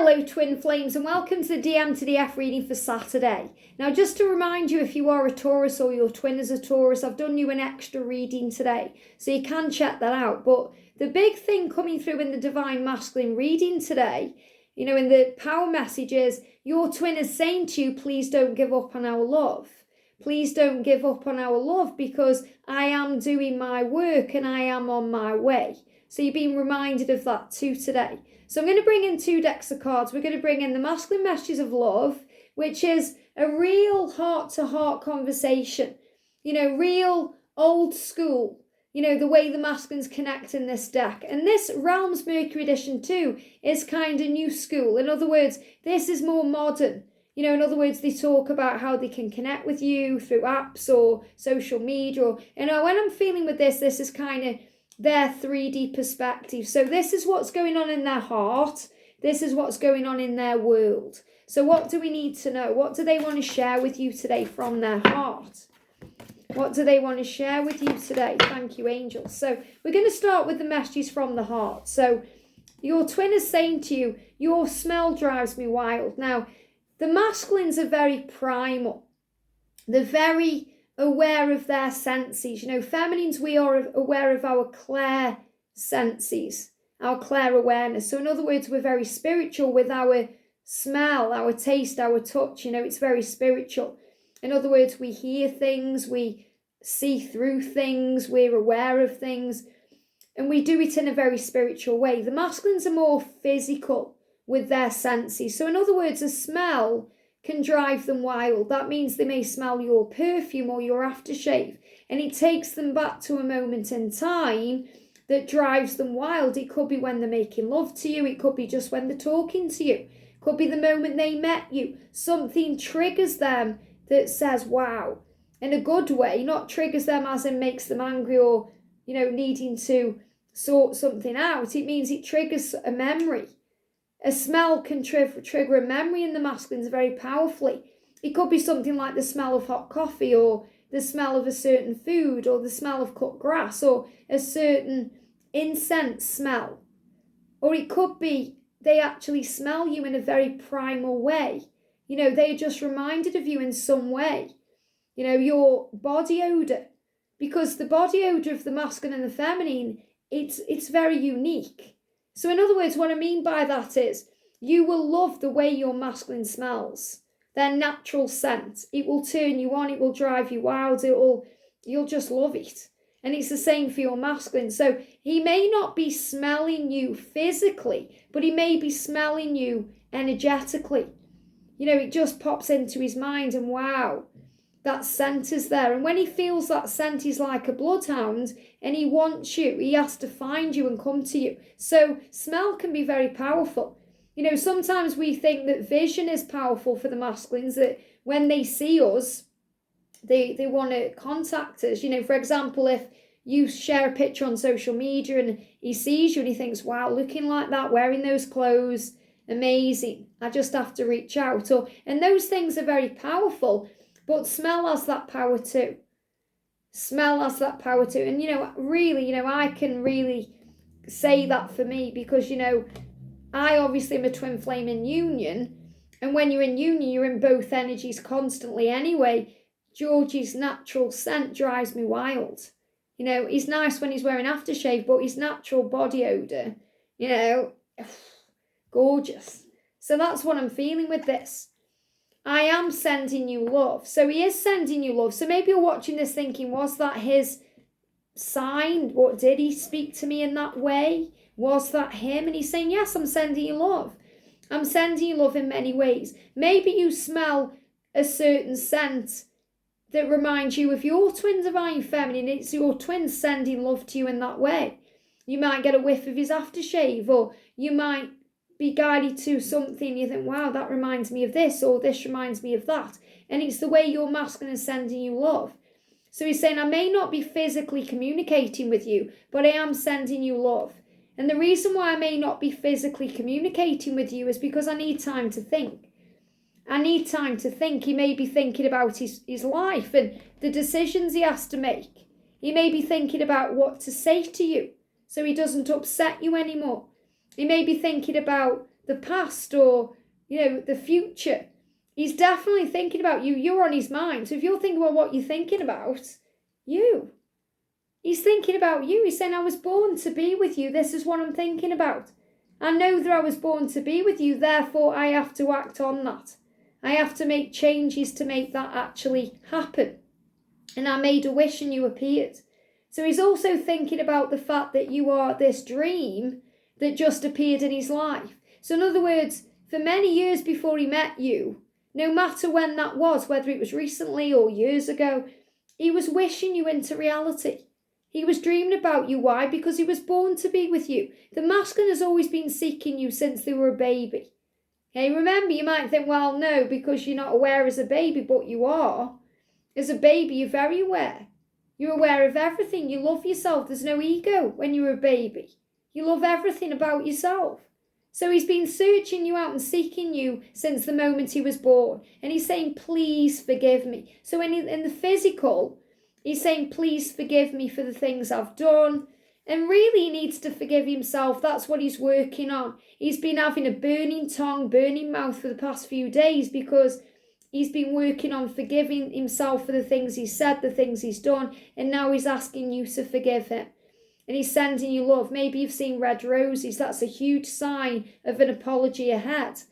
Hello twin flames and welcome to the DM to the F reading for Saturday. Now just to remind you, if you are a Taurus or your twin is a Taurus, I've done you an extra reading today, so you can check that out. But the big thing coming through in the Divine Masculine reading today, in the power messages, your twin is saying to you, please don't give up on our love. Please don't give up on our love because I am doing my work and I am on my way. So you're being reminded of that too today. So I'm going to bring in 2 decks of cards. We're going to bring in the masculine messages of love, which is a real heart-to-heart conversation. Real old school. The way the masculines connect in this deck. And this Realms Mercury edition too is kind of new school. In other words, this is more modern. In other words, they talk about how they can connect with you through apps or social media. Or, when I'm feeling with this is kind of their 3D perspective. So this is what's going on in their heart. This is what's going on in their world. So what do we need to know? What do they want to share with you today from their heart? What do they want to share with you today? Thank you, angels. So we're going to start with the messages from the heart. So your twin is saying to you, your smell drives me wild. Now, the masculines are very primal. They're very aware of their senses. Feminines, we are aware of our clair senses, our clair awareness. So in other words, we're very spiritual with our smell, our taste, our touch. It's very spiritual. In other words, we hear things, we see through things, we're aware of things, and we do it in a very spiritual way. The masculines are more physical with their senses. So in other words, a smell can drive them wild. That means they may smell your perfume or your aftershave, and it takes them back to a moment in time that drives them wild. It could be when they're making love to you. It could be just when they're talking to you. It could be the moment they met you. Something triggers them that says, wow, in a good way, not triggers them as in makes them angry or, needing to sort something out. It means it triggers a memory. A smell can trigger a memory in the masculines very powerfully. It could be something like the smell of hot coffee or the smell of a certain food or the smell of cut grass or a certain incense smell. Or it could be they actually smell you in a very primal way. They're just reminded of you in some way. Your body odour. Because the body odour of the masculine and the feminine, it's very unique. So in other words, what I mean by that is you will love the way your masculine smells. Their natural scent. It will turn you on. It will drive you wild. You'll just love it. And it's the same for your masculine. So he may not be smelling you physically, but he may be smelling you energetically. It just pops into his mind and wow, that scent is there. And when he feels that scent, he's like a bloodhound and he wants you. He has to find you and come to you. So smell can be very powerful. Sometimes we think that vision is powerful for the masculines, that when they see us, they want to contact us. For example, if you share a picture on social media and he sees you and he thinks, wow, looking like that, wearing those clothes, amazing. I just have to reach out. And those things are very powerful. But smell has that power too. Smell has that power too. And, really, I can really say that for me because, I obviously am a twin flame in union. And when you're in union, you're in both energies constantly anyway. Georgie's natural scent drives me wild. He's nice when he's wearing aftershave, but his natural body odour, gorgeous. So that's what I'm feeling with this. I am sending you love. So he is sending you love. So maybe you're watching this thinking, was that his sign? What, did he speak to me in that way? Was that him? And he's saying, yes, I'm sending you love. I'm sending you love in many ways. Maybe you smell a certain scent that reminds you of your twin divine feminine. It's your twin sending love to you in that way. You might get a whiff of his aftershave, or you might be guided to something, you think, wow, that reminds me of this, or this reminds me of that. And it's the way your masculine is sending you love. So he's saying, I may not be physically communicating with you, but I am sending you love. And the reason why I may not be physically communicating with you is because I need time to think. I need time to think. He may be thinking about his life and the decisions he has to make. He may be thinking about what to say to you so he doesn't upset you anymore. He may be thinking about the past or, the future. He's definitely thinking about you. You're on his mind. So if you're thinking about what you're thinking about, he's thinking about you. He's saying, I was born to be with you. This is what I'm thinking about. I know that I was born to be with you. Therefore, I have to act on that. I have to make changes to make that actually happen. And I made a wish and you appeared. So he's also thinking about the fact that you are this dream that just appeared in his life. So in other words, for many years before he met you, no matter when that was, whether it was recently or years ago, he was wishing you into reality. He was dreaming about you. Why? Because he was born to be with you. The masculine has always been seeking you since they were a baby. Okay, remember, you might think, well, no, because you're not aware as a baby, but you are. As a baby, you're very aware. You're aware of everything. You love yourself. There's no ego when you're a baby. You love everything about yourself. So he's been searching you out and seeking you since the moment he was born. And he's saying, please forgive me. So in the physical, he's saying, please forgive me for the things I've done. And really he needs to forgive himself. That's what he's working on. He's been having a burning tongue, burning mouth for the past few days because he's been working on forgiving himself for the things he's said, the things he's done. And now he's asking you to forgive him. And he's sending you love. Maybe you've seen red roses. That's a huge sign of an apology ahead.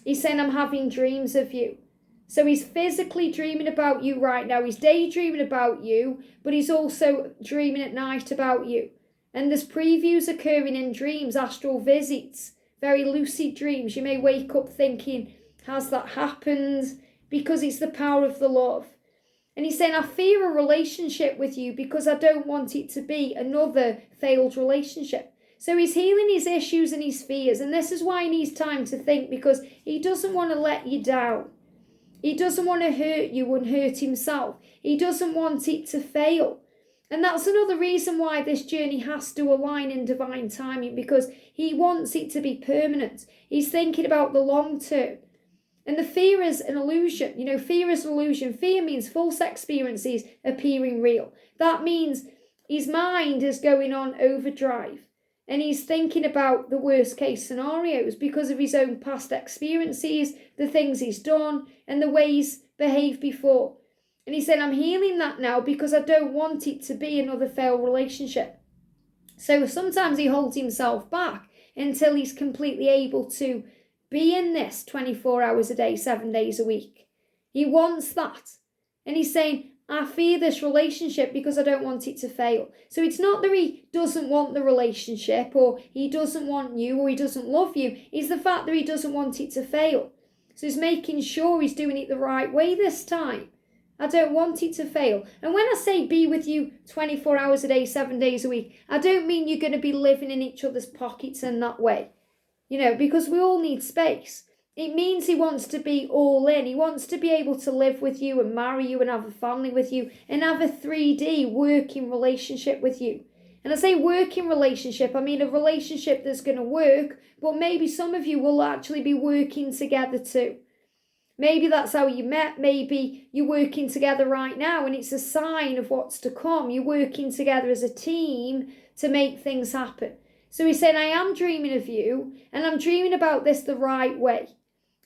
He's saying, I'm having dreams of you. So he's physically dreaming about you right now. He's daydreaming about you, but he's also dreaming at night about you. And there's previews occurring in dreams, astral visits, very lucid dreams. You may wake up thinking, has that happened? Because it's the power of the love. And he's saying, I fear a relationship with you because I don't want it to be another failed relationship. So he's healing his issues and his fears. And this is why he needs time to think, because he doesn't want to let you down. He doesn't want to hurt you and hurt himself. He doesn't want it to fail. And that's another reason why this journey has to align in divine timing, because he wants it to be permanent. He's thinking about the long term. And the fear is an illusion. Fear is an illusion. Fear means false experiences appearing real. That means his mind is going on overdrive. And he's thinking about the worst case scenarios because of his own past experiences, the things he's done, and the way he's behaved before. And he said, I'm healing that now because I don't want it to be another failed relationship. So sometimes he holds himself back until he's completely able to be in this 24 hours a day, 7 days a week. He wants that. And he's saying, I fear this relationship because I don't want it to fail. So it's not that he doesn't want the relationship or he doesn't want you or he doesn't love you. It's the fact that he doesn't want it to fail. So he's making sure he's doing it the right way this time. I don't want it to fail. And when I say be with you 24 hours a day, 7 days a week, I don't mean you're going to be living in each other's pockets in that way. Because we all need space. It means he wants to be all in. He wants to be able to live with you and marry you and have a family with you and have a 3D working relationship with you. And I say working relationship, I mean a relationship that's going to work, but maybe some of you will actually be working together too. Maybe that's how you met. Maybe you're working together right now and it's a sign of what's to come. You're working together as a team to make things happen. So he's saying, I am dreaming of you and I'm dreaming about this the right way.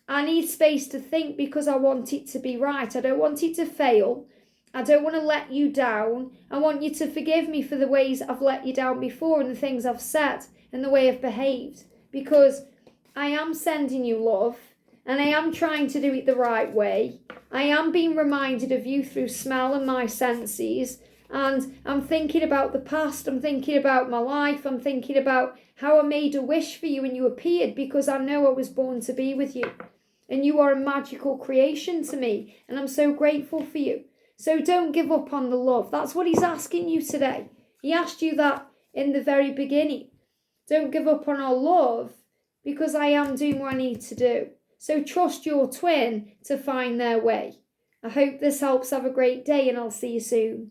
I need space to think because I want it to be right. I don't want it to fail. I don't want to let you down. I want you to forgive me for the ways I've let you down before and the things I've said and the way I've behaved. Because I am sending you love and I am trying to do it the right way. I am being reminded of you through smell and my senses. And I'm thinking about the past, I'm thinking about my life, I'm thinking about how I made a wish for you and you appeared because I know I was born to be with you. And you are a magical creation to me and I'm so grateful for you. So don't give up on the love. That's what he's asking you today. He asked you that in the very beginning. Don't give up on our love because I am doing what I need to do. So trust your twin to find their way. I hope this helps. Have a great day and I'll see you soon.